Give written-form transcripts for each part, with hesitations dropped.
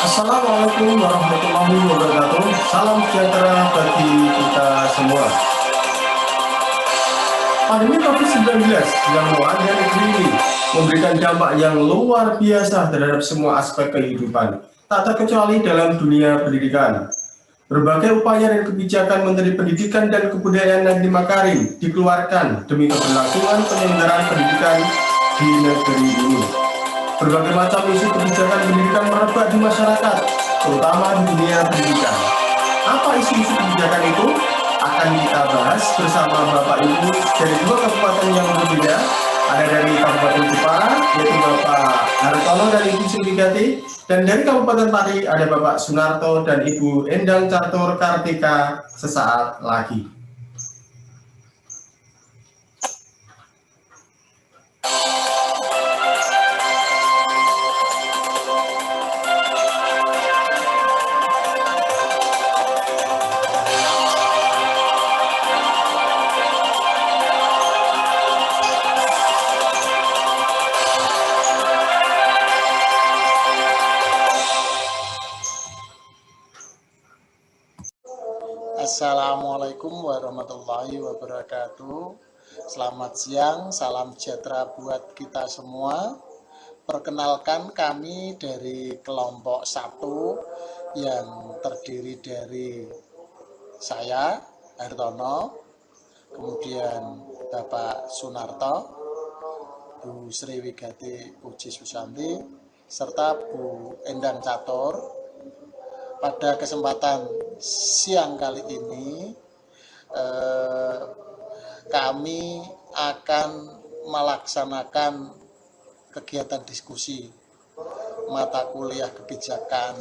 Assalamualaikum warahmatullahi wabarakatuh. Salam sejahtera bagi kita semua. Pandemi COVID-19 yang melanda negeri ini memberikan dampak yang luar biasa terhadap semua aspek kehidupan, tak terkecuali dalam dunia pendidikan. Berbagai upaya dan kebijakan Menteri Pendidikan dan Kebudayaan Nadiem Makarim dikeluarkan demi keberlangsungan penyelenggaraan pendidikan di negeri ini. Berbagai macam isu kebijakan pendidikan merebak di masyarakat, terutama di dunia pendidikan. Apa isu-isu kebijakan itu? Akan kita bahas bersama Bapak Ibu dari dua kabupaten yang berbeda. Ada dari Kabupaten Jepara, yaitu Bapak Hartono dan Ibu Silvigati, dan dari Kabupaten Pati ada Bapak Sunarto dan Ibu Endang Catur Kartika sesaat lagi. Assalamualaikum warahmatullahi wabarakatuh. Selamat siang, salam sejahtera buat kita semua. Perkenalkan, kami dari kelompok 1 yang terdiri dari saya, Hartono, kemudian Bapak Sunarto, Bu Sriwigati Puji Susanti, serta Bu Endang Catur. Pada kesempatan siang kali ini kami akan melaksanakan kegiatan diskusi mata kuliah kebijakan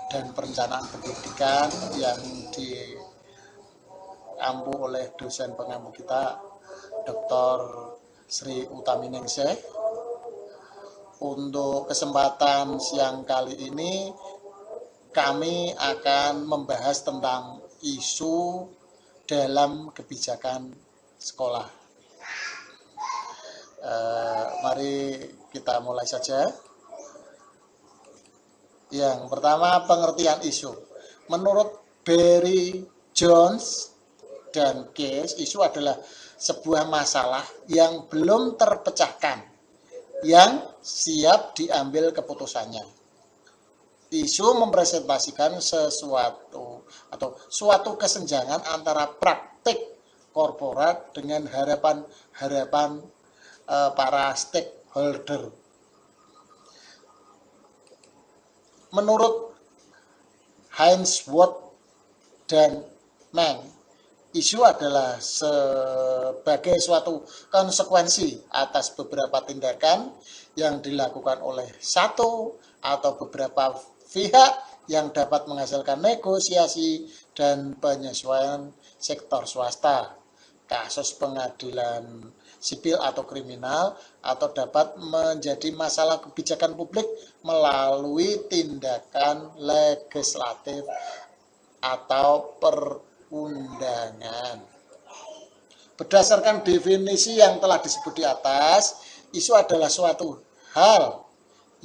dan perencanaan pendidikan yang diampu oleh dosen pengampu kita, Dr. Sri Utaminingsih. Untuk kesempatan siang kali ini kami akan membahas tentang isu dalam kebijakan sekolah. Mari kita mulai saja. Yang pertama, pengertian isu. Menurut Barry Jones dan Case, isu adalah sebuah masalah yang belum terpecahkan, yang siap diambil keputusannya. Isu mempresentasikan sesuatu atau suatu kesenjangan antara praktik korporat dengan harapan para stakeholder. Menurut Hainsworth dan Meng, isu adalah sebagai suatu konsekuensi atas beberapa tindakan yang dilakukan oleh satu atau beberapa pihak yang dapat menghasilkan negosiasi dan penyesuaian sektor swasta, kasus pengadilan sipil atau kriminal, atau dapat menjadi masalah kebijakan publik melalui tindakan legislatif atau perundangan. Berdasarkan definisi yang telah disebut di atas, isu adalah suatu hal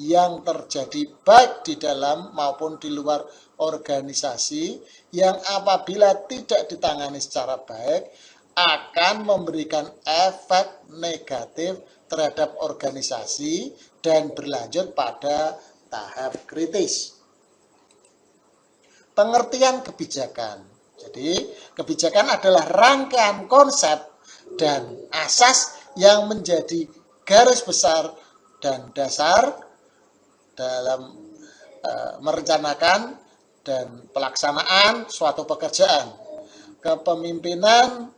yang terjadi baik di dalam maupun di luar organisasi yang apabila tidak ditangani secara baik akan memberikan efek negatif terhadap organisasi dan berlanjut pada tahap kritis. Pengertian kebijakan. Jadi, kebijakan adalah rangkaian konsep dan asas yang menjadi garis besar dan dasar dalam merencanakan dan pelaksanaan suatu pekerjaan, kepemimpinan,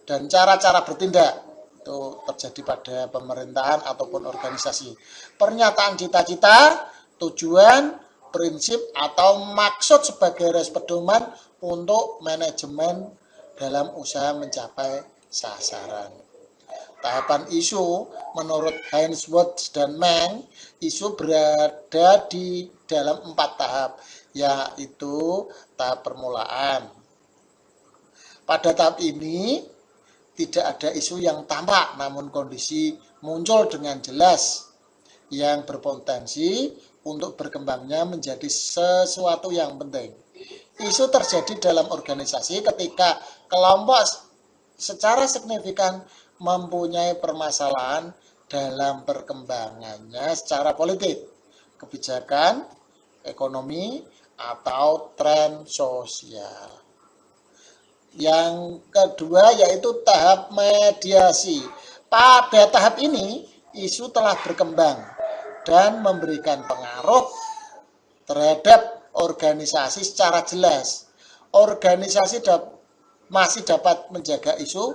dan cara-cara bertindak itu terjadi pada pemerintahan ataupun organisasi. Pernyataan cita-cita, tujuan, prinsip, atau maksud sebagai garis pedoman untuk manajemen dalam usaha mencapai sasaran. Tahapan isu menurut Hainsworth dan Meng, isu berada di dalam 4 tahap, yaitu tahap permulaan. Pada tahap ini tidak ada isu yang tampak, namun kondisi muncul dengan jelas yang berpotensi untuk berkembangnya menjadi sesuatu yang penting. Isu terjadi dalam organisasi ketika kelompok secara signifikan mempunyai permasalahan dalam perkembangannya secara politik, kebijakan, ekonomi, atau tren sosial. Yang kedua yaitu tahap mediasi. Pada tahap ini, isu telah berkembang dan memberikan pengaruh terhadap organisasi secara jelas. Organisasi masih dapat menjaga isu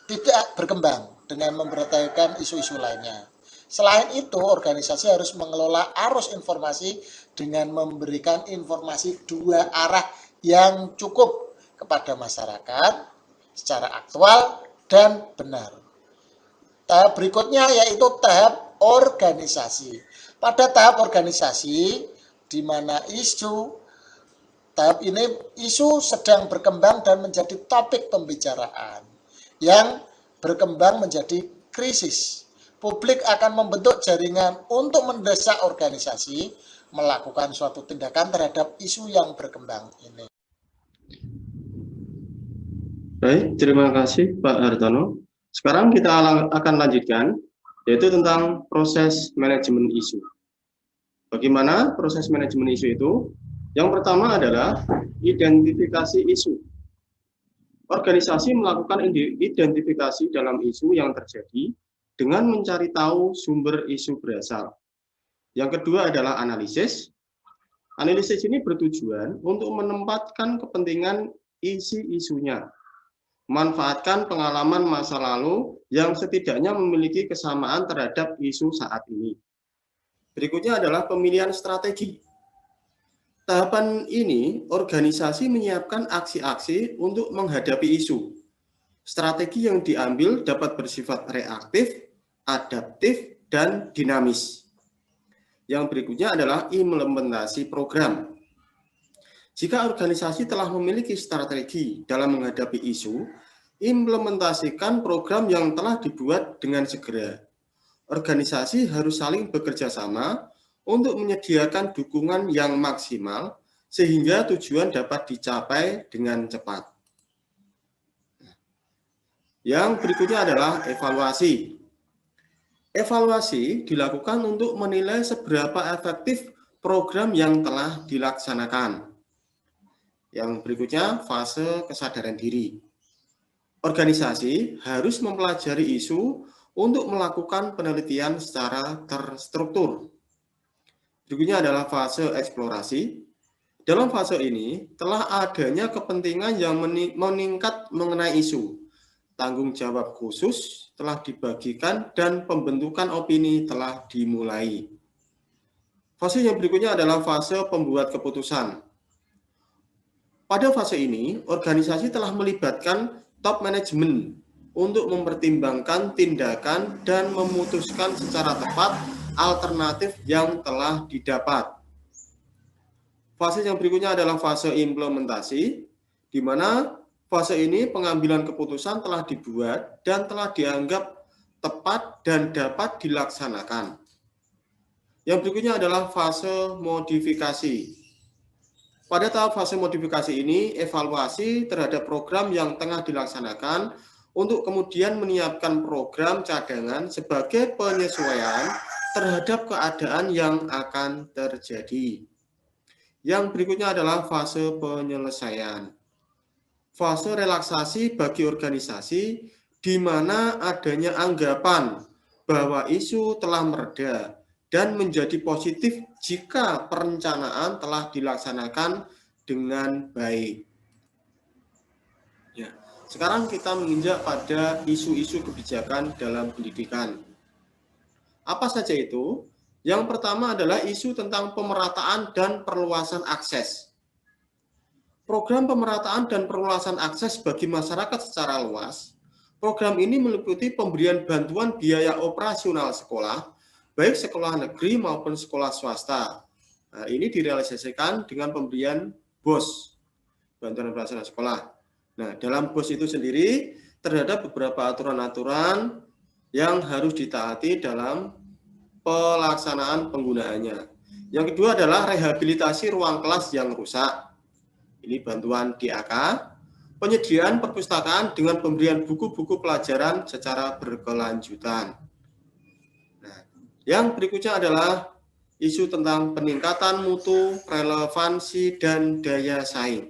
tidak berkembang dengan memperhatikan isu-isu lainnya. Selain itu, organisasi harus mengelola arus informasi dengan memberikan informasi dua arah yang cukup kepada masyarakat secara aktual dan benar. Tahap berikutnya yaitu tahap organisasi. Pada tahap organisasi, di mana tahap ini isu sedang berkembang dan menjadi topik pembicaraan yang berkembang menjadi krisis. Publik akan membentuk jaringan untuk mendesak organisasi melakukan suatu tindakan terhadap isu yang berkembang ini. Baik, terima kasih Pak Hartono. Sekarang kita akan lanjutkan, yaitu tentang proses manajemen isu. Bagaimana proses manajemen isu itu? Yang pertama adalah identifikasi isu. Organisasi melakukan identifikasi dalam isu yang terjadi dengan mencari tahu sumber isu berasal. Yang kedua adalah analisis. Analisis ini bertujuan untuk menempatkan kepentingan isi isunya, manfaatkan pengalaman masa lalu yang setidaknya memiliki kesamaan terhadap isu saat ini. Berikutnya adalah pemilihan strategi. Tahapan ini, organisasi menyiapkan aksi-aksi untuk menghadapi isu. Strategi yang diambil dapat bersifat reaktif, adaptif, dan dinamis. Yang berikutnya adalah implementasi program. Jika organisasi telah memiliki strategi dalam menghadapi isu, implementasikan program yang telah dibuat dengan segera. Organisasi harus saling bekerja sama untuk menyediakan dukungan yang maksimal sehingga tujuan dapat dicapai dengan cepat. Yang berikutnya adalah evaluasi. Evaluasi dilakukan untuk menilai seberapa efektif program yang telah dilaksanakan. Yang berikutnya, fase kesadaran diri. Organisasi harus mempelajari isu untuk melakukan penelitian secara terstruktur. Berikutnya adalah fase eksplorasi. Dalam fase ini, telah adanya kepentingan yang meningkat mengenai isu. Tanggung jawab khusus telah dibagikan dan pembentukan opini telah dimulai. Fase yang berikutnya adalah fase pembuat keputusan. Pada fase ini, organisasi telah melibatkan top manajemen untuk mempertimbangkan tindakan dan memutuskan secara tepat alternatif yang telah didapat. Fase yang berikutnya adalah fase implementasi, di mana fase ini pengambilan keputusan telah dibuat dan telah dianggap tepat dan dapat dilaksanakan. Yang berikutnya adalah fase modifikasi. Pada tahap fase modifikasi ini, evaluasi terhadap program yang tengah dilaksanakan untuk kemudian menyiapkan program cadangan sebagai penyesuaian terhadap keadaan yang akan terjadi. Yang berikutnya adalah fase penyelesaian. Fase relaksasi bagi organisasi di mana adanya anggapan bahwa isu telah mereda dan menjadi positif jika perencanaan telah dilaksanakan dengan baik. Ya, sekarang kita menginjak pada isu-isu kebijakan dalam pendidikan. Apa saja itu? Yang pertama adalah isu tentang pemerataan dan perluasan akses. Program pemerataan dan perluasan akses bagi masyarakat secara luas. Program ini meliputi pemberian bantuan biaya operasional sekolah, baik sekolah negeri maupun sekolah swasta. Nah, ini direalisasikan dengan pemberian BOS, bantuan operasional sekolah. Nah, dalam BOS itu sendiri terhadap beberapa aturan-aturan yang harus ditaati dalam pelaksanaan penggunaannya. Yang kedua adalah rehabilitasi ruang kelas yang rusak. Ini bantuan DAK, penyediaan perpustakaan dengan pemberian buku-buku pelajaran secara berkelanjutan. Nah, yang berikutnya adalah isu tentang peningkatan mutu, relevansi, dan daya saing.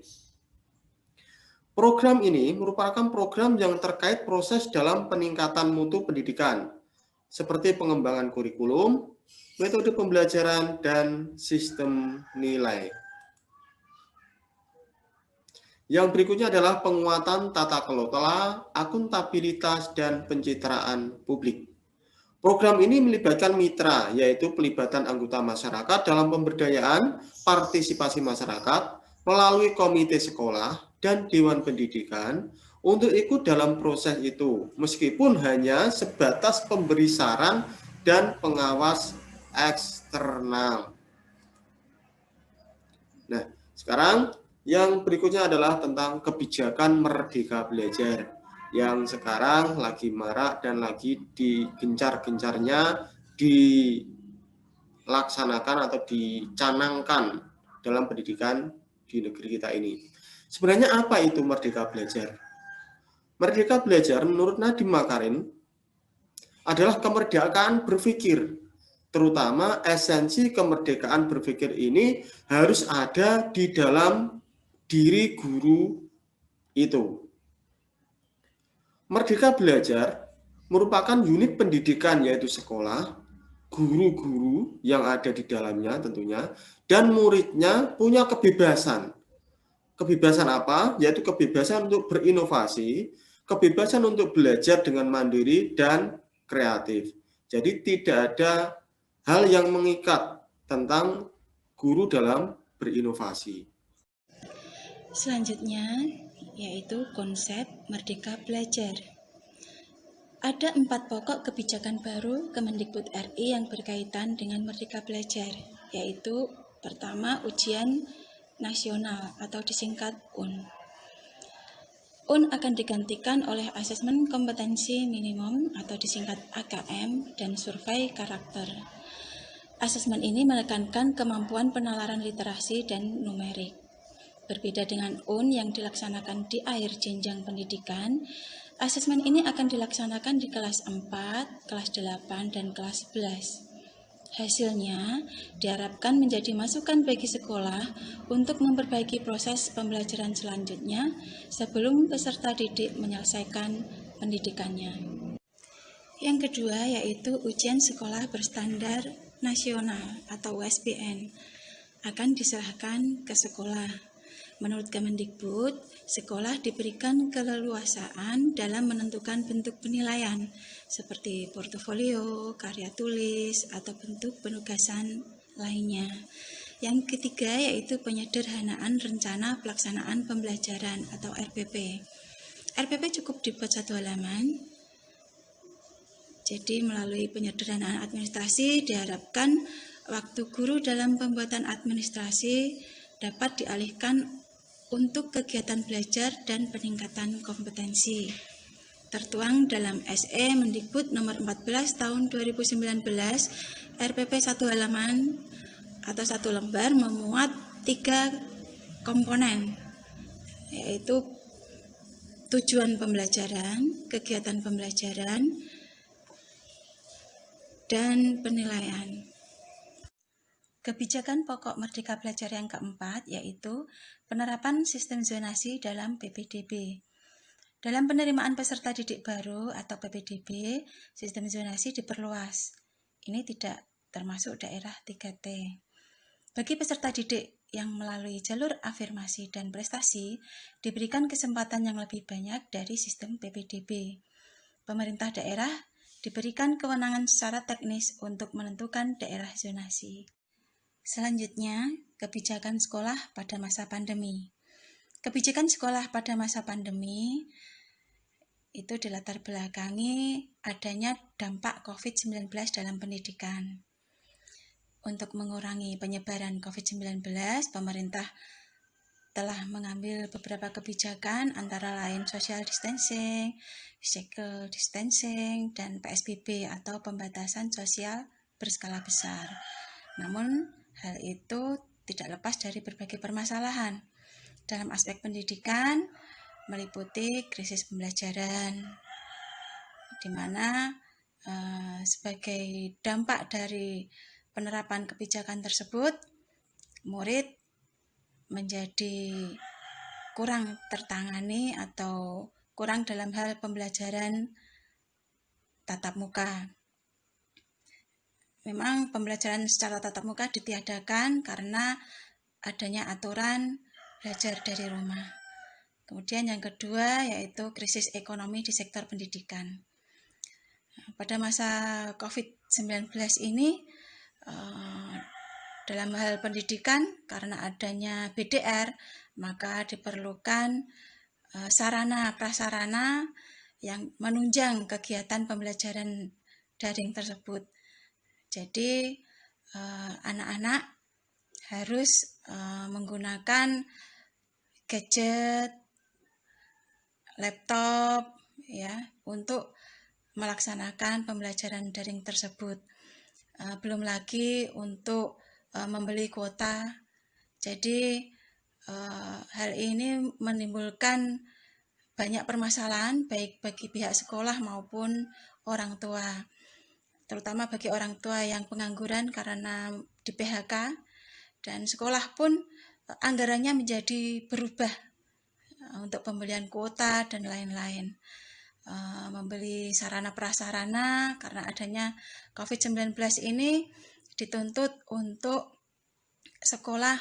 Program ini merupakan program yang terkait proses dalam peningkatan mutu pendidikan, seperti pengembangan kurikulum, metode pembelajaran, dan sistem nilai. Yang berikutnya adalah penguatan tata kelola, akuntabilitas, dan pencitraan publik. Program ini melibatkan mitra, yaitu pelibatan anggota masyarakat dalam pemberdayaan partisipasi masyarakat melalui komite sekolah dan dewan pendidikan untuk ikut dalam proses itu, meskipun hanya sebatas pemberi saran dan pengawas eksternal. Nah, sekarang yang berikutnya adalah tentang kebijakan Merdeka Belajar yang sekarang lagi marak dan lagi digencar-gencarnya dilaksanakan atau dicanangkan dalam pendidikan di negeri kita ini. Sebenarnya apa itu Merdeka Belajar? Merdeka Belajar menurut Nadiem Makarim adalah kemerdekaan berpikir, terutama esensi kemerdekaan berpikir ini harus ada di dalam diri guru itu. Merdeka Belajar merupakan unit pendidikan yaitu sekolah, guru-guru yang ada di dalamnya tentunya, dan muridnya punya kebebasan. Kebebasan apa? Yaitu kebebasan untuk berinovasi, kebebasan untuk belajar dengan mandiri dan kreatif. Jadi tidak ada hal yang mengikat tentang guru dalam berinovasi. Selanjutnya yaitu konsep Merdeka Belajar. Ada 4 pokok kebijakan baru Kemendikbud RI yang berkaitan dengan Merdeka Belajar, yaitu pertama ujian nasional atau disingkat UN. UN akan digantikan oleh asesmen kompetensi minimum atau disingkat AKM dan survei karakter. Asesmen ini menekankan kemampuan penalaran literasi dan numerik. Berbeda dengan UN yang dilaksanakan di akhir jenjang pendidikan, asesmen ini akan dilaksanakan di kelas 4, kelas 8, dan kelas 11. Hasilnya diharapkan menjadi masukan bagi sekolah untuk memperbaiki proses pembelajaran selanjutnya sebelum peserta didik menyelesaikan pendidikannya. Yang kedua yaitu ujian sekolah berstandar nasional atau USBN akan diserahkan ke sekolah. Menurut Kemendikbud, sekolah diberikan keleluasaan dalam menentukan bentuk penilaian seperti portofolio, karya tulis, atau bentuk penugasan lainnya. Yang ketiga yaitu penyederhanaan rencana pelaksanaan pembelajaran atau RPP. RPP cukup dibuat 1 halaman. Jadi melalui penyederhanaan administrasi diharapkan waktu guru dalam pembuatan administrasi dapat dialihkan untuk kegiatan belajar dan peningkatan kompetensi. Tertuang dalam SE Mendikbud nomor 14 tahun 2019, RPP 1 halaman atau 1 lembar memuat 3 komponen, yaitu tujuan pembelajaran, kegiatan pembelajaran, dan penilaian. Kebijakan pokok Merdeka Belajar yang keempat yaitu penerapan sistem zonasi dalam PPDB. Dalam penerimaan peserta didik baru atau PPDB, sistem zonasi diperluas. Ini tidak termasuk daerah 3T. Bagi peserta didik yang melalui jalur afirmasi dan prestasi, diberikan kesempatan yang lebih banyak dari sistem PPDB. Pemerintah daerah diberikan kewenangan secara teknis untuk menentukan daerah zonasi. Selanjutnya, kebijakan sekolah pada masa pandemi. Kebijakan sekolah pada masa pandemi itu dilatar belakangi adanya dampak COVID-19 dalam pendidikan. Untuk mengurangi penyebaran COVID-19, pemerintah telah mengambil beberapa kebijakan antara lain social distancing, physical distancing, dan PSBB atau pembatasan sosial berskala besar. Namun hal itu tidak lepas dari berbagai permasalahan dalam aspek pendidikan, meliputi krisis pembelajaran, di mana sebagai dampak dari penerapan kebijakan tersebut, murid menjadi kurang tertangani atau kurang dalam hal pembelajaran tatap muka. Memang pembelajaran secara tatap muka ditiadakan karena adanya aturan belajar dari rumah. Kemudian yang kedua yaitu krisis ekonomi di sektor pendidikan. Pada masa COVID-19 ini, dalam hal pendidikan, karena adanya BDR, maka diperlukan sarana-prasarana yang menunjang kegiatan pembelajaran daring tersebut. Jadi, anak-anak harus menggunakan gadget, laptop, ya, untuk melaksanakan pembelajaran daring tersebut. Belum lagi untuk membeli kuota. Jadi hal ini menimbulkan banyak permasalahan baik bagi pihak sekolah maupun orang tua. Terutama bagi orang tua yang pengangguran karena di PHK, dan sekolah pun anggarannya menjadi berubah untuk pembelian kuota dan lain-lain. Membeli sarana prasarana karena adanya COVID-19 ini dituntut untuk sekolah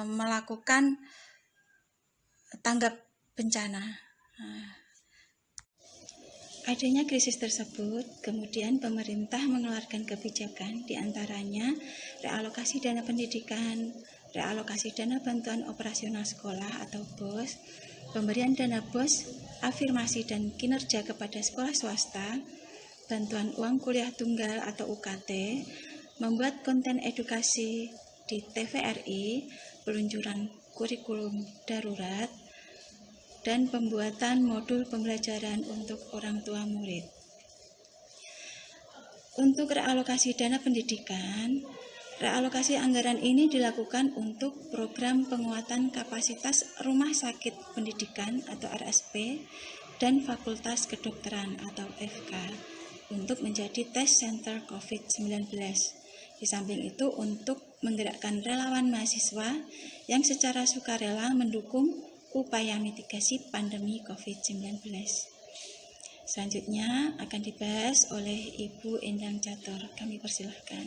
melakukan tanggap bencana. Adanya krisis tersebut, kemudian pemerintah mengeluarkan kebijakan diantaranya realokasi dana pendidikan, realokasi dana bantuan operasional sekolah atau BOS, pemberian dana BOS, afirmasi dan kinerja kepada sekolah swasta, bantuan uang kuliah tunggal atau UKT, membuat konten edukasi di TVRI, peluncuran kurikulum darurat, dan pembuatan modul pembelajaran untuk orang tua murid. Untuk realokasi dana pendidikan, realokasi anggaran ini dilakukan untuk program penguatan kapasitas rumah sakit pendidikan atau RSP dan fakultas kedokteran atau FK untuk menjadi test center COVID-19. Di samping itu untuk menggerakkan relawan mahasiswa yang secara sukarela mendukung upaya mitigasi pandemi COVID-19. Selanjutnya akan dibahas oleh Ibu Endang Catur. Kami persilahkan.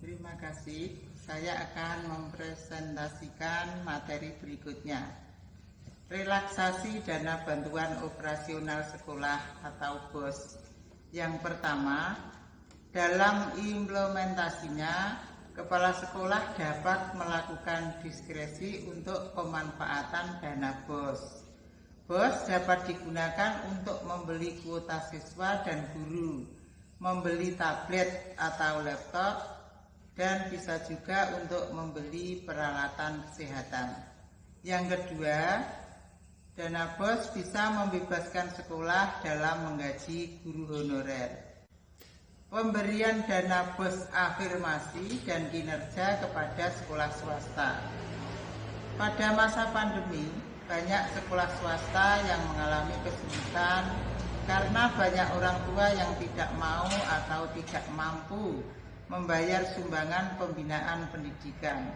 Terima kasih. Saya akan mempresentasikan materi berikutnya. Relaksasi dana bantuan operasional sekolah atau BOS. Yang pertama, dalam implementasinya, kepala sekolah dapat melakukan diskresi untuk pemanfaatan dana BOS. BOS dapat digunakan untuk membeli kuota siswa dan guru, membeli tablet atau laptop, dan bisa juga untuk membeli peralatan kesehatan. Yang kedua, dana BOS bisa membebaskan sekolah dalam menggaji guru honorer. Pemberian dana BOS afirmasi dan kinerja kepada sekolah swasta. Pada masa pandemi, banyak sekolah swasta yang mengalami kesulitan karena banyak orang tua yang tidak mau atau tidak mampu membayar sumbangan pembinaan pendidikan.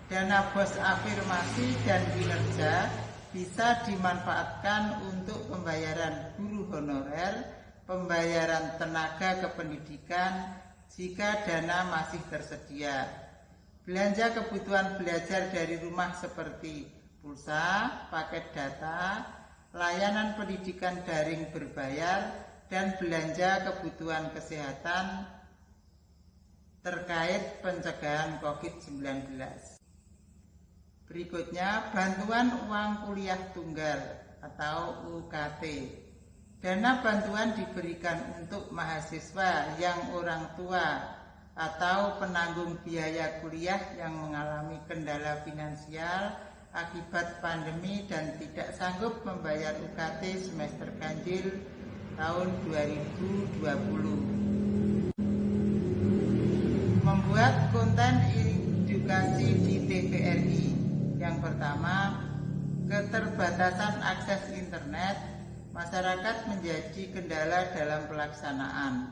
Dana BOS afirmasi dan kinerja bisa dimanfaatkan untuk pembayaran guru honorer, pembayaran tenaga kependidikan jika dana masih tersedia. Belanja kebutuhan belajar dari rumah seperti pulsa, paket data, layanan pendidikan daring berbayar, dan belanja kebutuhan kesehatan terkait pencegahan COVID-19. Berikutnya, bantuan uang kuliah tunggal atau UKT. Dana bantuan diberikan untuk mahasiswa yang orang tua atau penanggung biaya kuliah yang mengalami kendala finansial akibat pandemi dan tidak sanggup membayar UKT semester ganjil tahun 2020. Membuat konten edukasi di TVRI. Yang pertama, keterbatasan akses internet masyarakat menjadi kendala dalam pelaksanaan.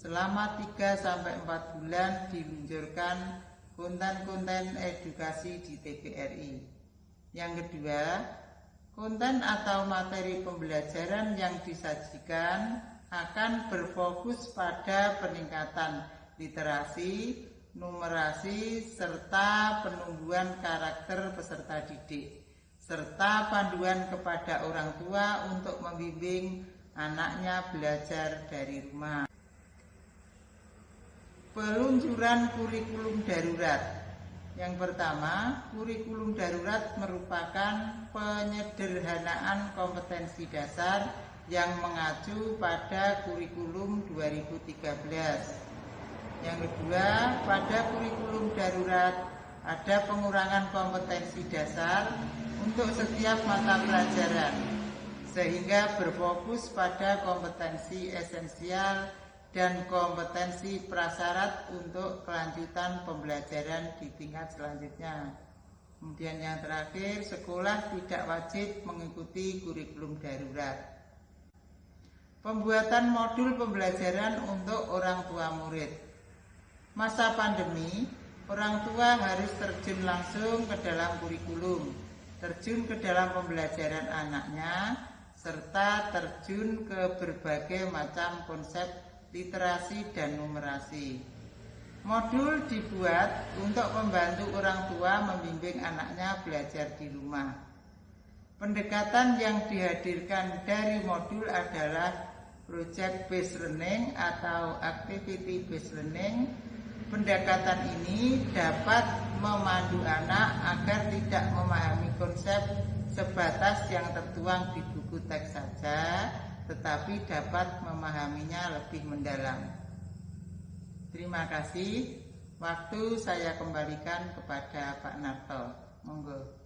Selama 3-4 bulan diluncurkan konten-konten edukasi di TVRI. Yang kedua, konten atau materi pembelajaran yang disajikan akan berfokus pada peningkatan literasi, numerasi, serta penumbuhan karakter peserta didik, serta panduan kepada orang tua untuk membimbing anaknya belajar dari rumah. Peluncuran kurikulum darurat. Yang pertama, kurikulum darurat merupakan penyederhanaan kompetensi dasar yang mengacu pada kurikulum 2013. Yang kedua, pada kurikulum darurat ada pengurangan kompetensi dasar untuk setiap mata pelajaran, sehingga berfokus pada kompetensi esensial dan kompetensi prasyarat untuk kelanjutan pembelajaran di tingkat selanjutnya. Kemudian yang terakhir, sekolah tidak wajib mengikuti kurikulum darurat. Pembuatan modul pembelajaran untuk orang tua murid. Masa pandemi, orang tua harus terjun langsung ke dalam kurikulum, terjun ke dalam pembelajaran anaknya, serta terjun ke berbagai macam konsep literasi dan numerasi. Modul dibuat untuk membantu orang tua membimbing anaknya belajar di rumah. Pendekatan yang dihadirkan dari modul adalah project based learning atau activity based learning. Pendekatan ini dapat memandu anak agar tidak memahami konsep sebatas yang tertuang di buku teks saja, tetapi dapat memahaminya lebih mendalam. Terima kasih. Waktu saya kembalikan kepada Pak Narto. Monggo.